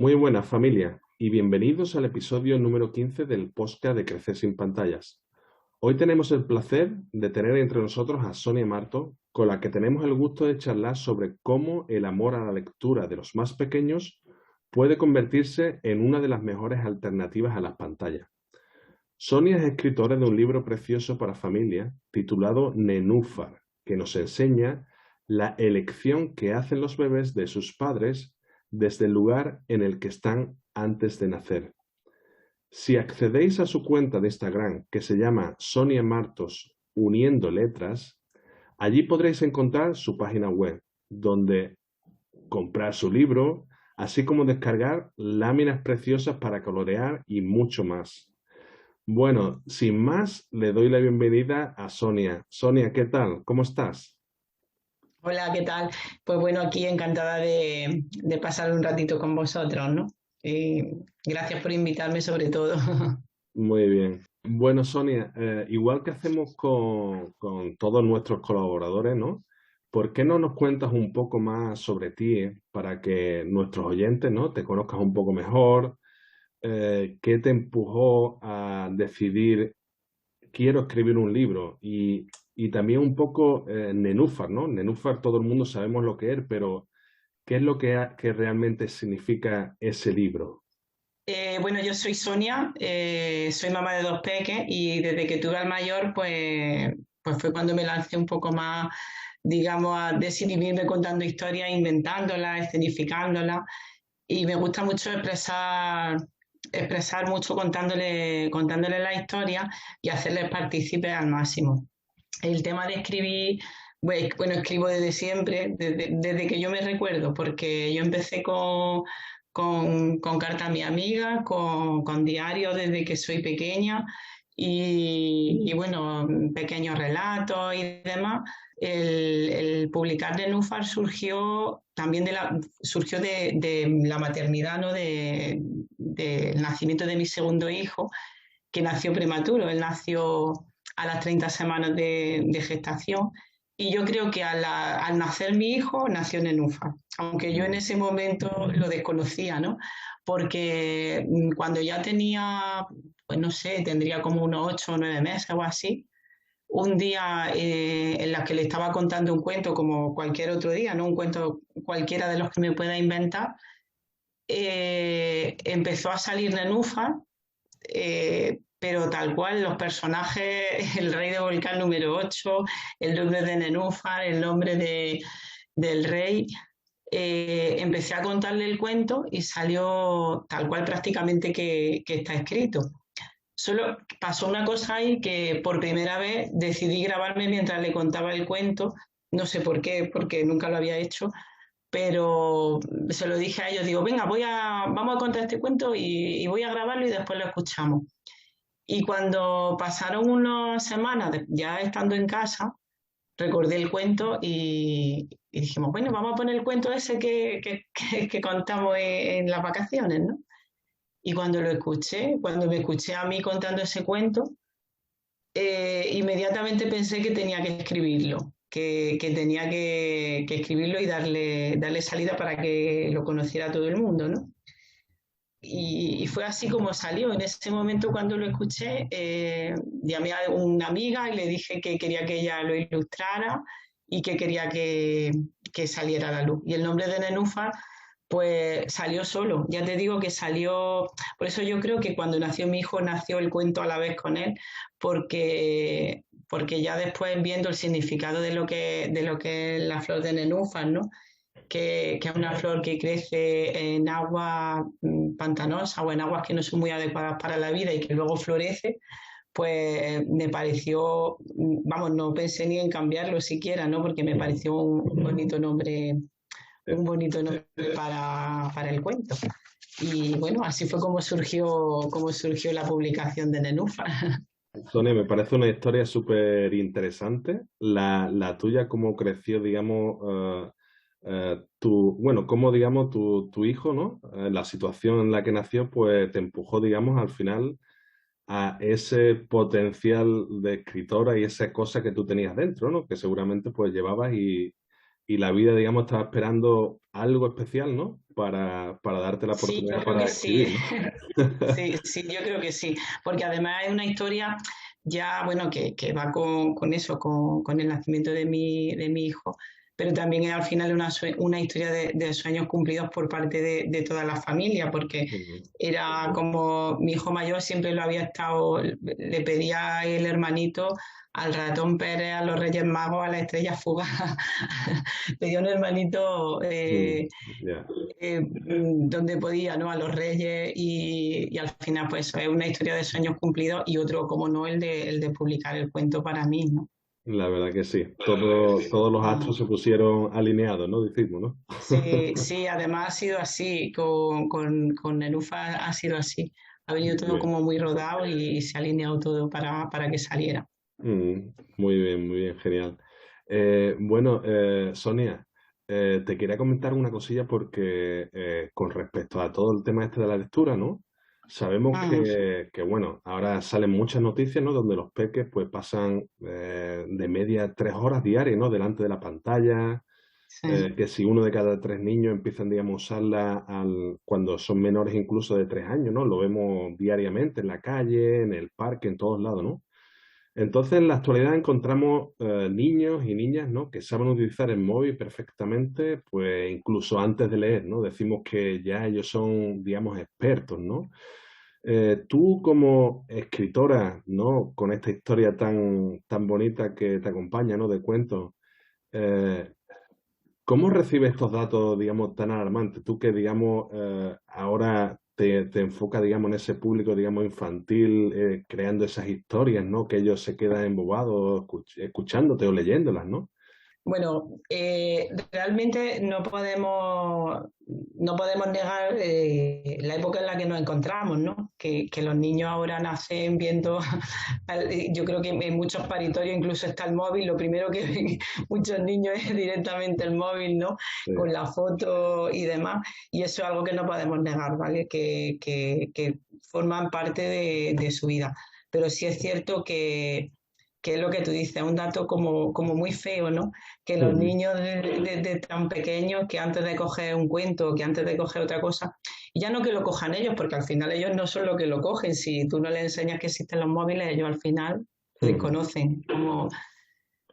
Muy buenas familia y bienvenidos al episodio número 15 del podcast de Crecer sin pantallas. Hoy tenemos el placer de tener entre nosotros a Sonia Marto, con la que tenemos el gusto de charlar sobre cómo el amor a la lectura de los más pequeños puede convertirse en una de las mejores alternativas a las pantallas. Sonia es escritora de un libro precioso para familia titulado Nenúfar, que nos enseña la elección que hacen los bebés de sus padres desde el lugar en el que están antes de nacer. Si accedéis a su cuenta de Instagram, que se llama Sonia Martos Uniendo Letras, allí podréis encontrar su página web, donde comprar su libro, así como descargar láminas preciosas para colorear y mucho más. Bueno, sin más, le doy la bienvenida a Sonia. Sonia, ¿qué tal? ¿Cómo estás? Hola, ¿qué tal? Pues bueno, aquí encantada de pasar un ratito con vosotros, ¿no? Y gracias por invitarme sobre todo. Muy bien. Bueno, Sonia, igual que hacemos con todos nuestros colaboradores, ¿no? ¿Por qué no nos cuentas un poco más sobre ti, para que nuestros oyentes, ¿no? Te conozcas un poco mejor? ¿Qué te empujó a decidir quiero escribir un libro? Y también un poco Nenúfar, ¿no? Nenúfar todo el mundo sabemos lo que es, pero ¿qué es lo que realmente significa ese libro? Bueno, yo soy Sonia, soy mamá de dos peques y desde que tuve al mayor, pues fue cuando me lancé un poco más, digamos, a desinhibirme contando historias, inventándolas, escenificándolas. Y me gusta mucho expresar mucho contándole la historia y hacerles partícipes al máximo. El tema de escribir, bueno, escribo desde siempre, desde que yo me recuerdo, porque yo empecé con carta a mi amiga, con diarios desde que soy pequeña y bueno, pequeños relatos y demás. El publicar de Nufar surgió también surgió de la maternidad, ¿no? Del nacimiento de mi segundo hijo, que nació prematuro. Él nació a las 30 semanas de gestación. Y yo creo que al nacer mi hijo nació Nenúfar, aunque yo en Mm. ese momento lo desconocía, ¿no? Porque cuando ya tenía, pues no sé, tendría como unos 8 o 9 meses o así, un día en la que le estaba contando un cuento como cualquier otro día, ¿no? Un cuento cualquiera de los que me pueda inventar, empezó a salir Nenúfar, pero tal cual, los personajes, el rey de Volcán número 8, el duque de Nenúfar, el nombre del rey. Empecé a contarle el cuento y salió tal cual prácticamente que está escrito. Solo pasó una cosa ahí, que por primera vez decidí grabarme mientras le contaba el cuento. No sé por qué, porque nunca lo había hecho, pero se lo dije a ellos, digo, venga, vamos a contar este cuento y voy a grabarlo y después lo escuchamos. Y cuando pasaron unas semanas, ya estando en casa, recordé el cuento y dijimos, bueno, vamos a poner el cuento ese que contamos en las vacaciones, ¿no? Y cuando lo escuché, cuando me escuché a mí contando ese cuento, inmediatamente pensé que tenía que escribirlo, que tenía que escribirlo y darle salida para que lo conociera todo el mundo, ¿no? Y fue así como salió. En ese momento, cuando lo escuché, llamé a una amiga y le dije que quería que ella lo ilustrara y que quería que saliera a la luz. Y el nombre de Nenúfar, pues salió solo. Ya te digo que salió. Por eso yo creo que cuando nació mi hijo, nació el cuento a la vez con él, porque ya después, viendo el significado de lo que es la flor de Nenúfar, ¿no? Que es una flor que crece en agua pantanosa o en aguas que no son muy adecuadas para la vida y que luego florece, pues me pareció, vamos, no pensé ni en cambiarlo siquiera, ¿no? Porque me pareció un bonito nombre para el cuento. Y bueno, así fue como surgió la publicación de Nenúfar. Sonia, me parece una historia súper interesante. La tuya, cómo creció, digamos, bueno, cómo, digamos, tu hijo, ¿no? La situación en la que nació, pues te empujó, digamos, al final a ese potencial de escritora y esa cosa que tú tenías dentro, ¿no? Que seguramente pues llevabas y la vida, digamos, estaba esperando algo especial, ¿no? Para darte la Sí, yo oportunidad creo que para sí. escribir, ¿no? Sí, sí, yo creo que sí, porque además es una historia ya, bueno, que va con eso, con el nacimiento de mi hijo, pero también es al final una historia de sueños cumplidos por parte de toda la familia, porque Ujú. era como mi hijo mayor siempre lo había estado, le pedía el hermanito al ratón Pérez, a los Reyes Magos, a la Estrella Fugaz, pedía un hermanito Mm, ya. donde podía, ¿no? A los reyes y al final pues eso es una historia de sueños cumplidos y otro, como no, el de publicar el cuento para mí, ¿no? La verdad que sí. Todos los astros se pusieron alineados, ¿no? Decimos, ¿no? Sí, sí, además ha sido así, con Nenufa ha sido así. Ha venido Muy todo bien. como muy rodado y se ha alineado todo para que saliera. Muy bien, genial. Bueno, Sonia, te quería comentar una cosilla porque con respecto a todo el tema este de la lectura, ¿no? Sabemos Mm, bueno, ahora salen muchas noticias, ¿no? Donde los peques pues pasan de media 3 horas diarias, ¿no? Delante de la pantalla, sí. que si uno de cada 3 niños empiezan, digamos, a usarla cuando son menores incluso de 3 años, ¿no? Lo vemos diariamente en la calle, en el parque, en todos lados, ¿no? Entonces, en la actualidad encontramos niños y niñas, ¿no? Que saben utilizar el móvil perfectamente, pues incluso antes de leer, ¿no? Decimos que ya ellos son, digamos, expertos, ¿no? Tú como escritora, ¿no? Con esta historia tan bonita que te acompaña, ¿no? De cuentos, eh, ¿cómo recibes estos datos, digamos, tan alarmantes? Tú que, digamos, ahora te enfocas, digamos, en ese público, digamos, infantil, creando esas historias, ¿no? Que ellos se quedan embobados escuchándote o leyéndolas, ¿no? Bueno, realmente no podemos negar la época en la que nos encontramos, ¿no? Que los niños ahora nacen viendo, yo creo que en muchos paritorios incluso está el móvil, lo primero que ven muchos niños es directamente el móvil, ¿no? Sí. Con la foto y demás, y eso es algo que no podemos negar, ¿vale? Que forman parte de su vida. Pero sí es cierto que es lo que tú dices, un dato como muy feo, ¿no? Que los Ujú. niños de tan pequeños, que antes de coger un cuento, que antes de coger otra cosa, y ya no que lo cojan ellos, porque al final ellos no son los que lo cogen, si tú no les enseñas que existen los móviles, ellos al final les Ujú. conocen.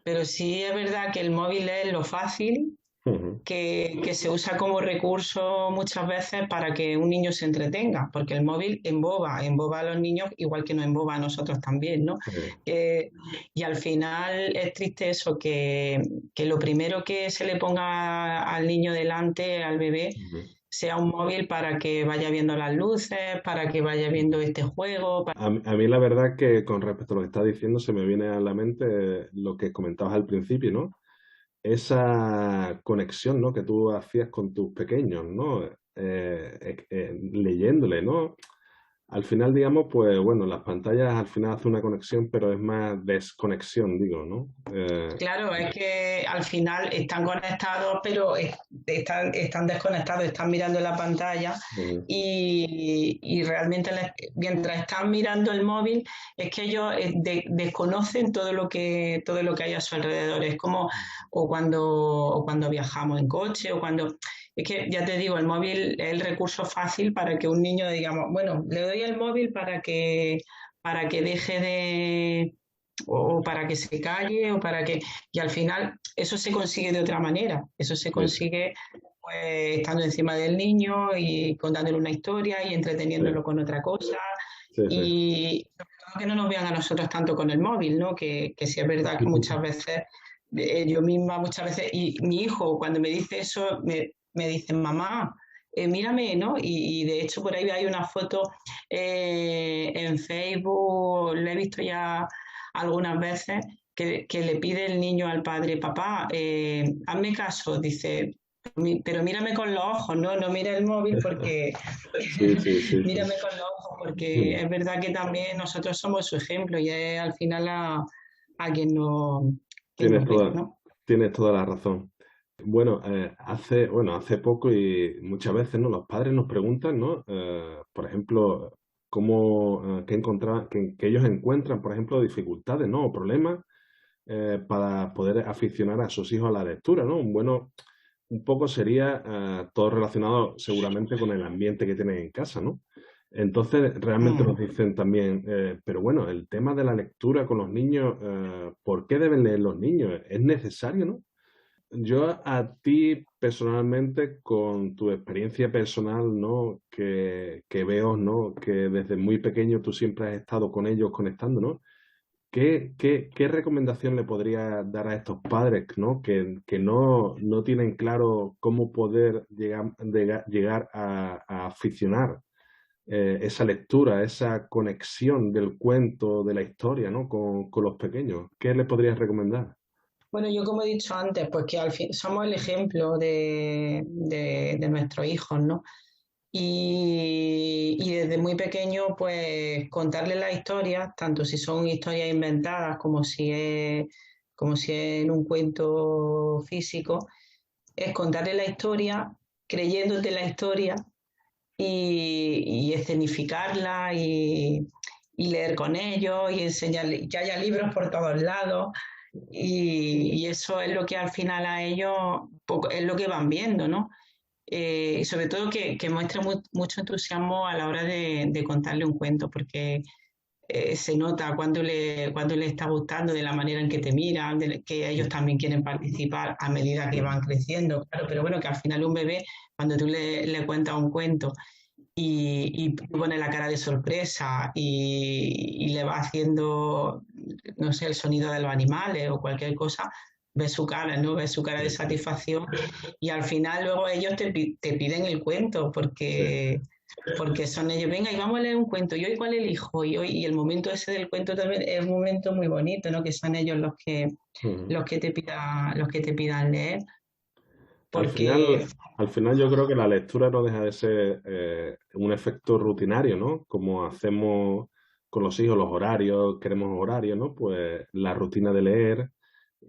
Pero sí es verdad que el móvil es lo fácil, Ujú. que se usa como recurso muchas veces para que un niño se entretenga, porque el móvil emboba a los niños igual que nos emboba a nosotros también, ¿no? Sí. Eh, y al final es triste eso, que lo primero que se le ponga al niño delante, al bebé, Ujú. sea un móvil para que vaya viendo las luces, para que vaya viendo este juego. A mí la verdad que con respecto a lo que estás diciendo se me viene a la mente lo que comentabas al principio, ¿no? Esa conexión, ¿no? Que tú hacías con tus pequeños, ¿no? Leyéndole, ¿no? Al final, digamos, pues bueno, las pantallas al final hacen una conexión, pero es más desconexión, digo, ¿no? Claro, es que al final están conectados, pero están desconectados, están mirando la pantalla Ujú. y realmente mientras están mirando el móvil es que ellos desconocen todo lo que hay a su alrededor. Es como o cuando viajamos en coche o cuando... Es que ya te digo, el móvil es el recurso fácil para que un niño digamos, bueno, le doy el móvil para que deje o para que se calle o para que... Y al final eso se consigue de otra manera, eso se Sí, consigue pues estando encima del niño y contándole una historia y entreteniéndolo sí, con otra cosa sí, sí. y sobre todo que no nos vean a nosotros tanto con el móvil, ¿no? Que sí es verdad que muchas veces, yo misma muchas veces, y mi hijo cuando me dice eso me dice, mamá, mírame, ¿no? Y de hecho por ahí hay una foto en Facebook, la he visto ya algunas veces que le pide el niño al padre, papá, hazme caso, dice, pero mírame con los ojos, no, no mira el móvil porque Sí, sí, sí, sí. mírame con los ojos, porque Mm. es verdad que también nosotros somos su ejemplo y es al final a quien Tienes nos ve, toda, ¿no? tienes toda la razón. Bueno, hace poco y muchas veces, ¿no? Los padres nos preguntan, ¿no? Por ejemplo, que ellos encuentran, por ejemplo, dificultades, ¿no? O problemas para poder aficionar a sus hijos a la lectura, ¿no? Un poco sería todo relacionado seguramente con el ambiente que tienen en casa, ¿no? Entonces, realmente nos Mm. dicen también, pero bueno, el tema de la lectura con los niños, ¿por qué deben leer los niños? ¿Es necesario, no? Yo a ti personalmente, con tu experiencia personal, ¿no? Que veo, ¿no? Que desde muy pequeño tú siempre has estado con ellos conectando, ¿no? ¿Qué recomendación le podría dar a estos padres, ¿no? Que no tienen claro cómo poder llegar a aficionar esa lectura, esa conexión del cuento, de la historia, ¿no? Con los pequeños. ¿Qué le podrías recomendar? Bueno, yo como he dicho antes, pues que al fin somos el ejemplo de nuestros hijos, ¿no? Y desde muy pequeño, pues contarle las historias, tanto si son historias inventadas como si es en un cuento físico, es contarle la historia, creyéndote la historia y escenificarla y leer con ellos y enseñarle que haya libros por todos lados. Y eso es lo que al final a ellos es lo que van viendo, ¿no? Y sobre todo que muestre mucho entusiasmo a la hora de contarle un cuento, porque se nota cuando le está gustando, de la manera en que te miran, que ellos también quieren participar a medida que van creciendo, claro, pero bueno, que al final un bebé, cuando tú le cuentas un cuento y pone la cara de sorpresa y le va haciendo, no sé, el sonido de los animales o cualquier cosa, ves su cara, ¿no? Ves su cara de Sí, sí, satisfacción y al final luego ellos te piden el cuento sí. porque son ellos, venga, y vamos a leer un cuento, ¿y hoy cuál elijo? Y el momento ese del cuento también es un momento muy bonito, ¿no? Que son ellos Ujú. los que te pidan leer, Al porque final, al final yo creo que la lectura no deja de ser un efecto rutinario, ¿no? Como hacemos con los hijos los horarios, queremos horarios, ¿no? Pues la rutina de leer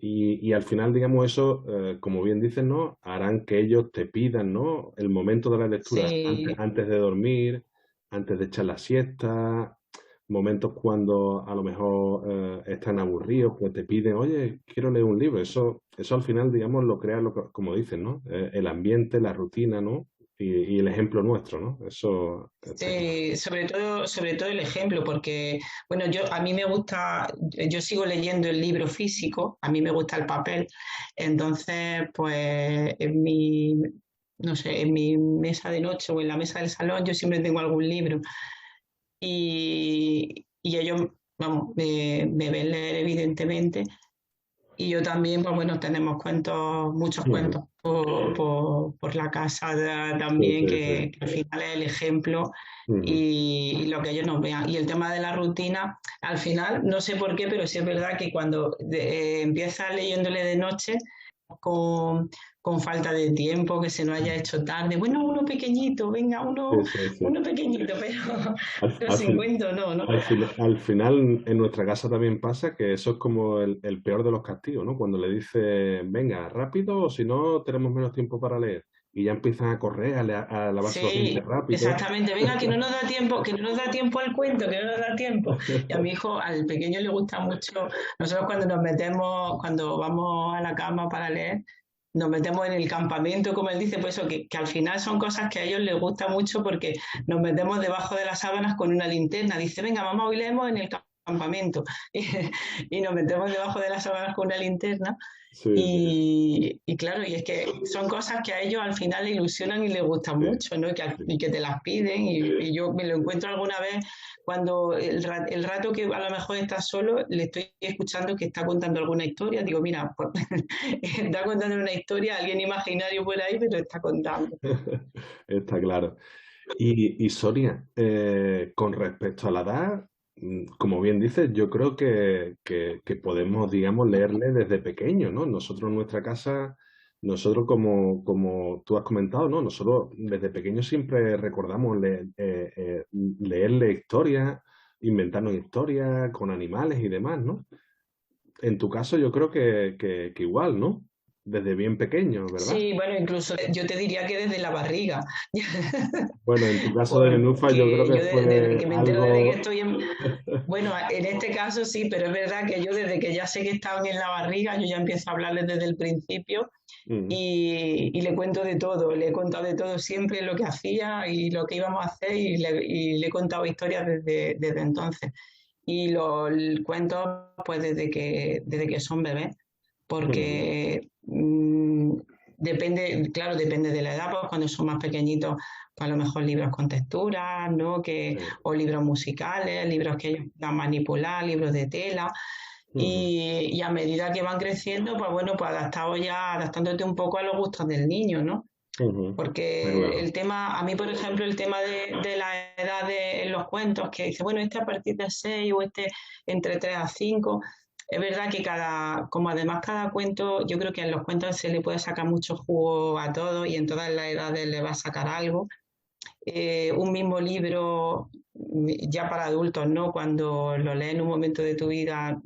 y al final, digamos, eso, como bien dices, ¿no? Harán que ellos te pidan, ¿no? El momento de la lectura sí, antes de dormir, antes de echar la siesta, momentos cuando a lo mejor están aburridos, pues te piden, oye, quiero leer un libro. Eso al final, digamos, lo crea, como dicen, ¿no? El ambiente, la rutina, ¿no? Y el ejemplo nuestro, ¿no? Eso está claro. sí, sobre todo el ejemplo, porque, bueno, a mí me gusta, yo sigo leyendo el libro físico, a mí me gusta el papel, entonces, pues, no sé, en mi mesa de noche o en la mesa del salón, yo siempre tengo algún libro y ellos, vamos, me ven leer evidentemente y yo también, pues bueno, tenemos cuentos, muchos Ujú. cuentos por la casa Sí, también, sí, sí. que al final es el ejemplo Ujú. y lo que ellos nos vean. Y el tema de la rutina, al final, no sé por qué, pero sí es verdad que cuando empiezas leyéndole de noche, con, con falta de tiempo, que se nos haya hecho tarde, bueno, uno pequeñito, venga, Sí, sí, sí. uno pequeñito, Al, pero al sin fin- cuento no, ¿no? al final, en nuestra casa también pasa que eso es como el peor de los castigos, ¿no? Cuando le dice, venga, rápido, o si no, tenemos menos tiempo para leer. Y ya empiezan a correr, a lavarse los dientes Sí, rápido. exactamente. Venga, que no nos da tiempo, que no nos da tiempo al cuento, que no nos da tiempo. Y a mi hijo, al pequeño le gusta mucho. Nosotros cuando nos metemos, cuando vamos a la cama para leer, nos metemos en el campamento, como él dice, pues eso, que al final son cosas que a ellos les gusta mucho porque nos metemos debajo de las sábanas con una linterna. Dice, venga, mamá, hoy leemos en el campamento. Y nos metemos debajo de las sábanas con una linterna Sí, sí, y claro, y es que son cosas que a ellos al final le ilusionan y les gustan sí, mucho, ¿no? sí. Y que te las piden. Y yo me lo encuentro alguna vez cuando el rato que a lo mejor está solo, le estoy escuchando que está contando alguna historia. Digo, mira, pues, está contando una historia, alguien imaginario por ahí, pero está contando. Está claro. Y Sonia, con respecto a la edad, como bien dices, yo creo que podemos, digamos, leerle desde pequeño, ¿no? Nosotros en nuestra casa, nosotros como tú has comentado, ¿no? Nosotros desde pequeños siempre recordamos leerle historias, inventarnos historias con animales y demás, ¿no? En tu caso yo creo que igual, ¿no? desde bien pequeño, ¿verdad? Sí, bueno, incluso yo te diría que desde la barriga, Bueno, en tu caso de Nenufa yo creo porque que yo desde fue que me entero, desde que algo... estoy en... Bueno, en este caso sí, pero es verdad que yo desde que ya sé que estaban en la barriga, yo ya empiezo a hablarles desde el principio Mm, y le cuento de todo, le he contado de todo siempre lo que hacía y lo que íbamos a hacer y le he contado historias desde entonces. Y los cuentos pues desde que son bebés, mm, porque depende, claro, depende de la edad, pues cuando son más pequeñitos, pues a lo mejor libros con texturas, ¿no? sí, O libros musicales, libros que ellos puedan manipular, libros de tela. mm, Y a medida que van creciendo, pues bueno, pues adaptándote un poco a los gustos del niño, ¿no? está Porque claro. el tema, a mí, por ejemplo, el tema de la edad en los cuentos, que dice, bueno, este a partir de 6 o este entre 3 a 5, es verdad que como además cada cuento, yo creo que en los cuentos se le puede sacar mucho jugo a todo y en todas las edades le va a sacar algo. Un mismo libro, ya para adultos, ¿no? Cuando lo lees en un momento de tu vida,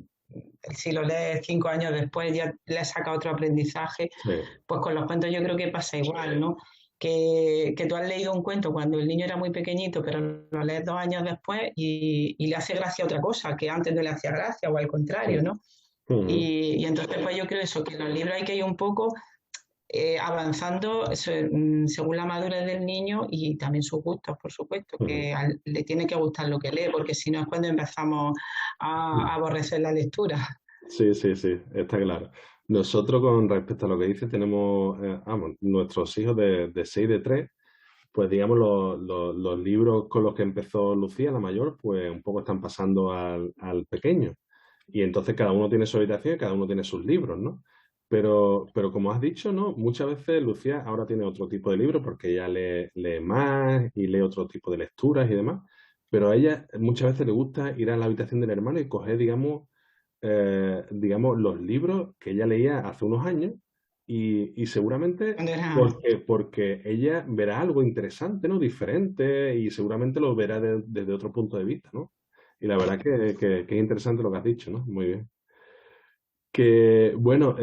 si lo lees 5 años después, ya le saca otro aprendizaje. Sí, Pues con los cuentos yo creo que pasa igual, ¿no? Que tú has leído un cuento cuando el niño era muy pequeñito, pero lo lees 2 años después y le hace gracia otra cosa que antes no le hacía gracia, o al contrario, mm, ¿no? mm, Y entonces, pues yo creo eso, que en los libros hay que ir un poco avanzando según la madurez del niño y también sus gustos, por supuesto, mm, que le tiene que gustar lo que lee, porque si no es cuando empezamos a mm. aborrecer la lectura. Sí, sí, sí, está claro. Nosotros con respecto a lo que dice, tenemos, vamos, nuestros hijos de 6 de 3 pues digamos los libros con los que empezó Lucía, la mayor, pues un poco están pasando al pequeño. Y entonces cada uno tiene su habitación y cada uno tiene sus libros, ¿no? Pero como has dicho, ¿no? Muchas veces Lucía ahora tiene otro tipo de libros porque ella lee más y lee otro tipo de lecturas y demás. Pero a ella muchas veces le gusta ir a la habitación del hermano y coger, digamos, los libros que ella leía hace unos años y seguramente Cuando era, porque ella verá algo interesante, ¿no? Diferente y seguramente lo verá desde otro punto de vista, ¿no? Y la verdad que es interesante lo que has dicho, ¿no? Muy bien. Que, bueno,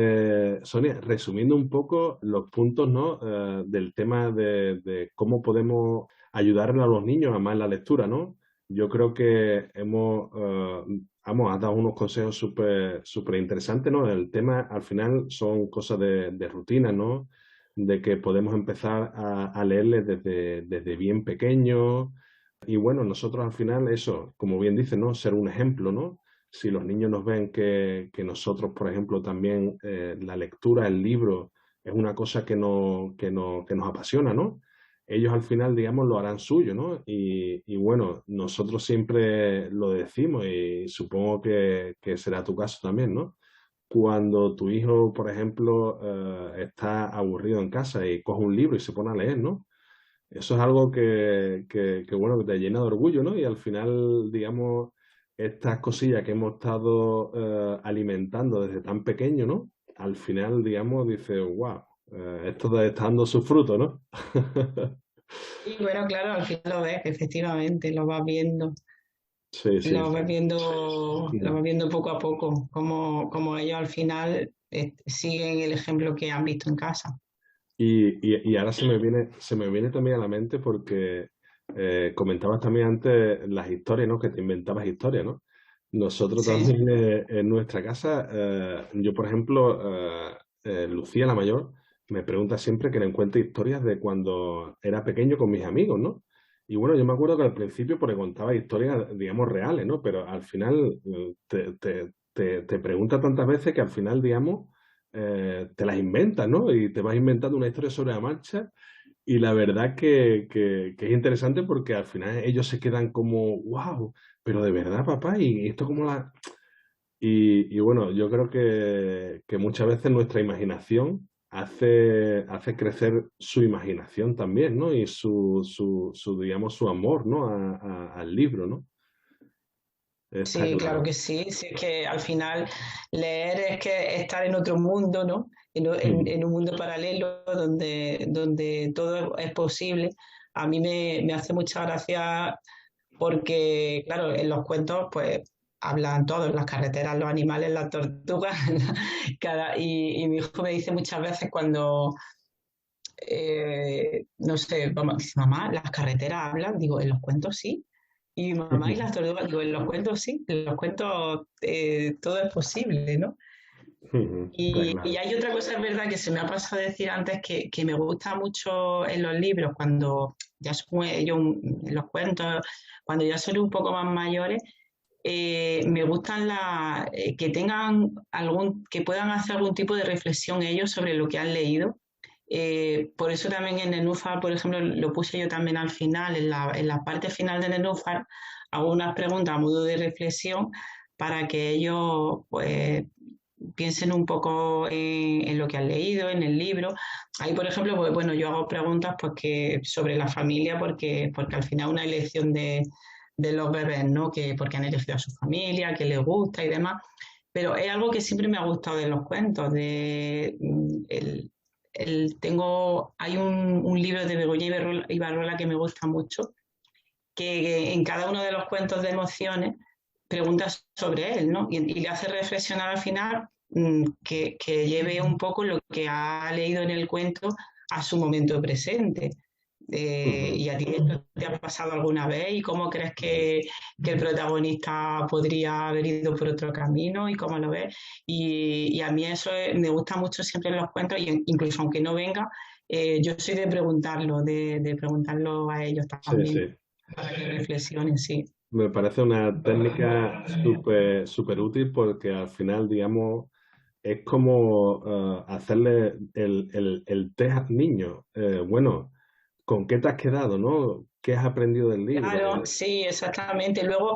Sonia, resumiendo un poco los puntos, ¿no? Del tema de cómo podemos ayudar a los niños a más la lectura, ¿no? Yo creo que has dado unos consejos súper interesantes, ¿no? El tema, al final, son cosas de rutina, ¿no? De que podemos empezar a leerles desde bien pequeños. Y bueno, nosotros al final, eso, como bien dice, ¿no? Ser un ejemplo, ¿no? Si los niños nos ven que nosotros, por ejemplo, también la lectura, el libro, es una cosa que nos apasiona, ¿no? Ellos al final, digamos, lo harán suyo, ¿no? Y bueno, nosotros siempre lo decimos y supongo que será tu caso también, ¿no? Cuando tu hijo, por ejemplo, está aburrido en casa y coge un libro y se pone a leer, ¿no? Eso es algo bueno, que te llena de orgullo, ¿no? Y al final, digamos, estas cosillas que hemos estado alimentando desde tan pequeño, ¿no? Al final, digamos, dice, wow, esto está dando su fruto, ¿no? y bueno, claro, al final lo ves, efectivamente, lo vas viendo. Sí, sí, sí. Lo vas Mm. viendo poco a poco, como ellos al final siguen el ejemplo que han visto en casa. Y ahora se me viene también a la mente porque comentabas también antes las historias, ¿no? Que te inventabas historias, ¿no? Nosotros Sí, también en nuestra casa, yo por ejemplo, Lucía la mayor, me pregunta siempre que le encuentre historias de cuando era pequeño con mis amigos, ¿no? Y bueno, yo me acuerdo que al principio porque contaba historias, digamos, reales, ¿no? Pero al final te pregunta tantas veces que al final, digamos, te las inventas, ¿no? Y te vas inventando una historia sobre la marcha y la verdad que es interesante porque al final ellos se quedan como, wow, pero de verdad, papá, y esto como la... Y bueno, yo creo que muchas veces nuestra imaginación hace crecer su imaginación también, ¿no? Y digamos, su amor, ¿no? Al libro, ¿no? Está sí, claro claro. que sí. Sí, es que al final leer es que estar en otro mundo, ¿no? Mm, En un mundo paralelo donde todo es posible. A mí me hace mucha gracia porque, claro, en los cuentos, pues hablan todos, en las carreteras, los animales, las tortugas, y mi hijo me dice muchas veces cuando, no sé, vamos, dice, mamá, las carreteras hablan, digo, en los cuentos sí. Y mamá y las tortugas, digo, en los cuentos sí, en los cuentos todo es posible, ¿no? Está Y claro. hay otra cosa, es verdad, que se me ha pasado a decir antes, que me gusta mucho en los libros, cuando ya son ellos, en los cuentos, cuando ya son un poco más mayores, me gustan que tengan que puedan hacer algún tipo de reflexión ellos sobre lo que han leído. Por eso también en Nenúfar, por ejemplo, lo puse yo también al final, en la parte final de Nenúfar, hago unas preguntas a modo de reflexión para que ellos pues piensen un poco en lo que han leído, en el libro. Ahí, por ejemplo, pues, bueno, yo hago preguntas pues, sobre la familia porque al final una elección de los bebés, ¿no? Porque han elegido a su familia, que les gusta y demás. Pero es algo que siempre me ha gustado de los cuentos, hay un libro de Begoña Ibarrola que me gusta mucho, que en cada uno de los cuentos de emociones pregunta sobre él, ¿no? Y le hace reflexionar al final, que lleve un poco lo que ha leído en el cuento a su momento presente. Ujú. ¿Y a ti esto te ha pasado alguna vez? ¿Y cómo crees que el protagonista podría haber ido por otro camino? ¿Y cómo lo ves? Y a mí eso me gusta mucho siempre en los cuentos, y incluso aunque no venga, yo soy de preguntarlo, de preguntarlo a ellos Sí, también, sí. para que reflexionen, sí. Me parece una técnica súper útil porque al final, digamos, es como hacerle el test al niño. Bueno, ¿con qué te has quedado, no? ¿Qué has aprendido del libro? Claro, sí, exactamente. Luego,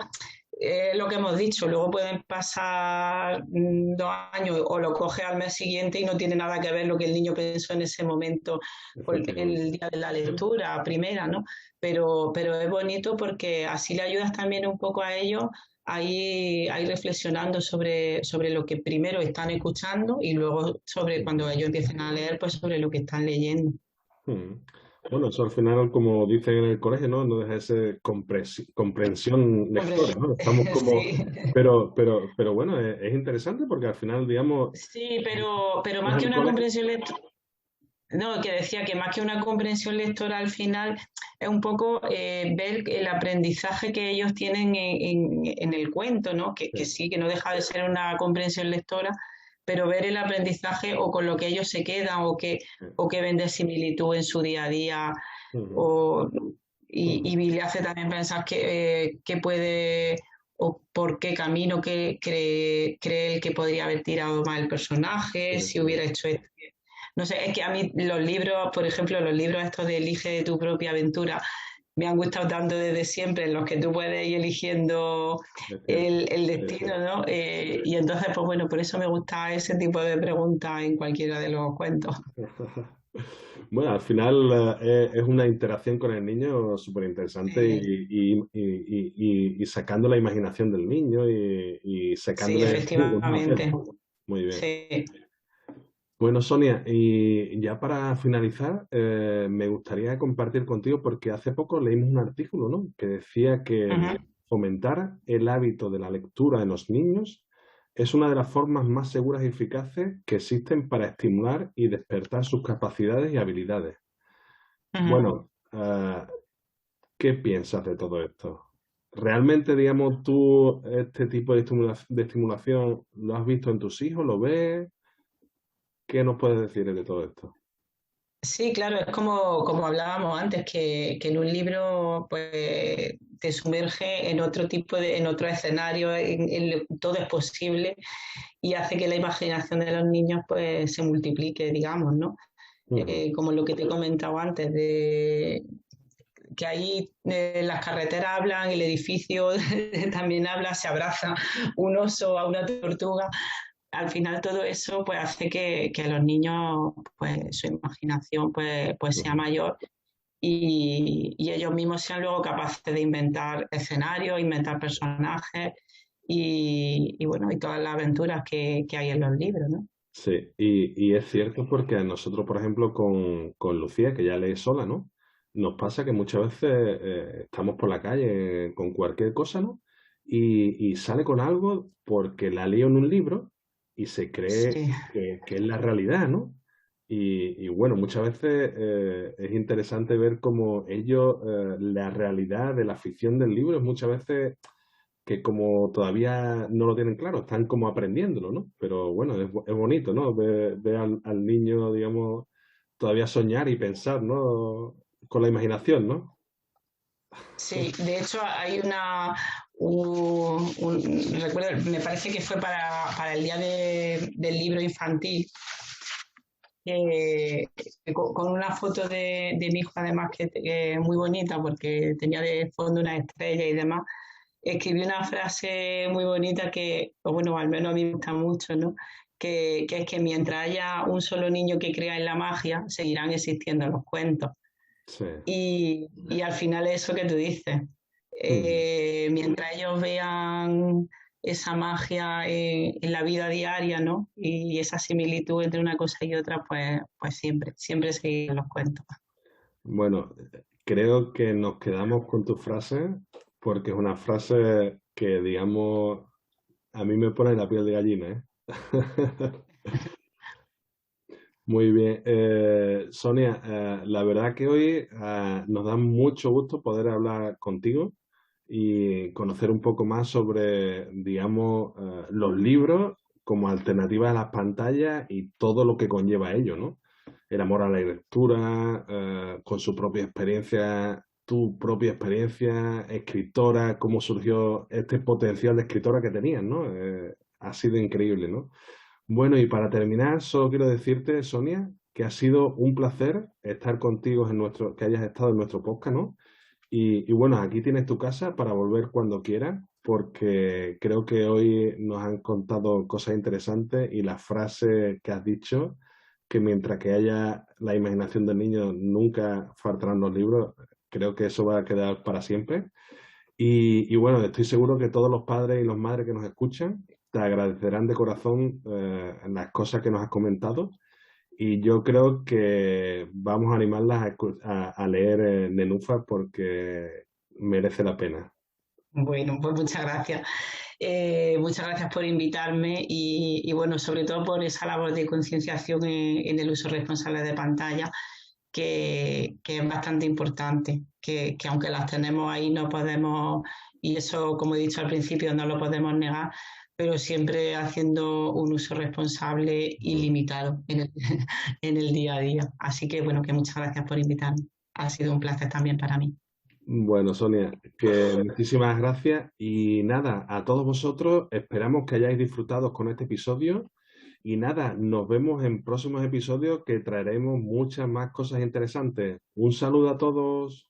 lo que hemos dicho, luego pueden pasar 2 años o lo coge al mes siguiente y no tiene nada que ver lo que el niño pensó en ese momento, Efectivamente. el día de la lectura primera, ¿no? Pero es bonito porque así le ayudas también un poco a ellos a ir reflexionando sobre lo que primero están escuchando y luego sobre cuando ellos empiecen a leer, pues sobre lo que están leyendo. Mm. Bueno, eso al final, como dicen en el colegio, ¿no? No deja de ser comprensión Hombre, lectora, ¿no? Estamos como... sí. Pero bueno, es interesante porque al final, digamos, Sí, pero es más que el una colegio. comprensión lectora, no, que decía que más que una comprensión lectora al final es un poco ver el aprendizaje que ellos tienen en el cuento, ¿no? Que Sí. sí, que no deja de ser una comprensión lectora, pero ver el aprendizaje o con lo que ellos se quedan o que ven de similitud en su día a día Ujú, o, y ujú. le hace también pensar que puede o por qué camino que cree él que podría haber tirado mal el Sí, personaje, si sí. hubiera hecho esto. No sé, es que a mí los libros, por ejemplo, los libros estos de Elige tu propia aventura, me han gustado tanto desde siempre, en los que tú puedes ir eligiendo Es cierto. el Sí, sí. destino, ¿no? Y entonces, pues bueno, por eso me gusta ese tipo de preguntas en cualquiera de los cuentos. Bueno, al final es una interacción con el niño súper interesante Sí, y sacando la imaginación del niño y sí, sacándole jugo, ¿no? A efectivamente. él. Muy bien. Sí. Bueno, Sonia, y ya para finalizar, me gustaría compartir contigo porque hace poco leímos un artículo, ¿no? Que decía que Ujú. fomentar el hábito de la lectura en los niños es una de las formas más seguras y eficaces que existen para estimular y despertar sus capacidades y habilidades. Ujú. Bueno, ¿qué piensas de todo esto? ¿Realmente, digamos, tú este tipo de estimulación lo has visto en tus hijos? ¿Lo ves? ¿Qué nos puedes decir de todo esto? Sí, claro, es como hablábamos antes, que en un libro pues te sumerge en otro en otro escenario, todo es posible y hace que la imaginación de los niños pues se multiplique, digamos, ¿no? Ujú. Como lo que te he comentado antes, que ahí las carreteras hablan, el edificio también habla, se abraza un oso a una tortuga. Al final todo eso pues hace que los niños, pues su imaginación pues sea Ujú. mayor y ellos mismos sean luego capaces de inventar escenarios, inventar personajes y bueno, y todas las aventuras que hay en los libros, ¿no? Sí, y es cierto porque a nosotros, por ejemplo, con Lucía, que ya lee sola, ¿no? Nos pasa que muchas veces estamos por la calle con cualquier cosa, ¿no? y sale con algo porque la leo en un libro y se cree Sí. que es la realidad, ¿no? Y bueno, muchas veces es interesante ver cómo ellos, la realidad de la ficción del libro es muchas veces que como todavía no lo tienen claro, están como aprendiéndolo, ¿no? Pero bueno, es bonito, ¿no? Ver al niño, digamos, todavía soñar y pensar, ¿no? Con la imaginación, ¿no? Sí, de hecho hay recuerdo, me parece que fue para el día del libro infantil, eh, con una foto de mi hijo además que es muy bonita porque tenía de fondo una estrella y demás, escribí una frase muy bonita que, o bueno, al menos a mí me gusta mucho, ¿no? Que es que mientras haya un solo niño que crea en la magia, seguirán existiendo los cuentos. Sí. Y al final es eso que tú dices. Mm. Mientras ellos vean esa magia en la vida diaria, ¿no? Y esa similitud entre una cosa y otra, pues siempre seguirán los cuentos. Bueno, creo que nos quedamos con tu frase porque es una frase que, digamos, a mí me pone la piel de gallina, ¿eh? Muy bien. Sonia, la verdad que hoy nos da mucho gusto poder hablar contigo y conocer un poco más sobre, digamos, los libros como alternativa a las pantallas y todo lo que conlleva ello, ¿no? El amor a la lectura, con su propia experiencia, tu propia experiencia, escritora, cómo surgió este potencial de escritora que tenías, ¿no? Ha sido increíble, ¿no? Bueno, y para terminar, solo quiero decirte, Sonia, que ha sido un placer estar contigo que hayas estado en nuestro podcast, ¿no? Y bueno, aquí tienes tu casa para volver cuando quieras, porque creo que hoy nos han contado cosas interesantes y las frases que has dicho, que mientras que haya la imaginación del niño nunca faltarán los libros, creo que eso va a quedar para siempre. Y bueno, estoy seguro que todos los padres y las madres que nos escuchan te agradecerán de corazón las cosas que nos has comentado. Y yo creo que vamos a animarlas a leer Nenúfar porque merece la pena. Bueno, pues muchas gracias. Muchas gracias por invitarme y bueno, sobre todo por esa labor de concienciación en el uso responsable de pantalla, que es bastante importante, que aunque las tenemos ahí no podemos, y eso como he dicho al principio, no lo podemos negar, pero siempre haciendo un uso responsable y Mm. limitado en el día a día. Así que bueno, que muchas gracias por invitarme. Ha sido un placer también para mí. Bueno, Sonia, que muchísimas gracias y nada, a todos vosotros esperamos que hayáis disfrutado con este episodio y nada, nos vemos en próximos episodios que traeremos muchas más cosas interesantes. Un saludo a todos.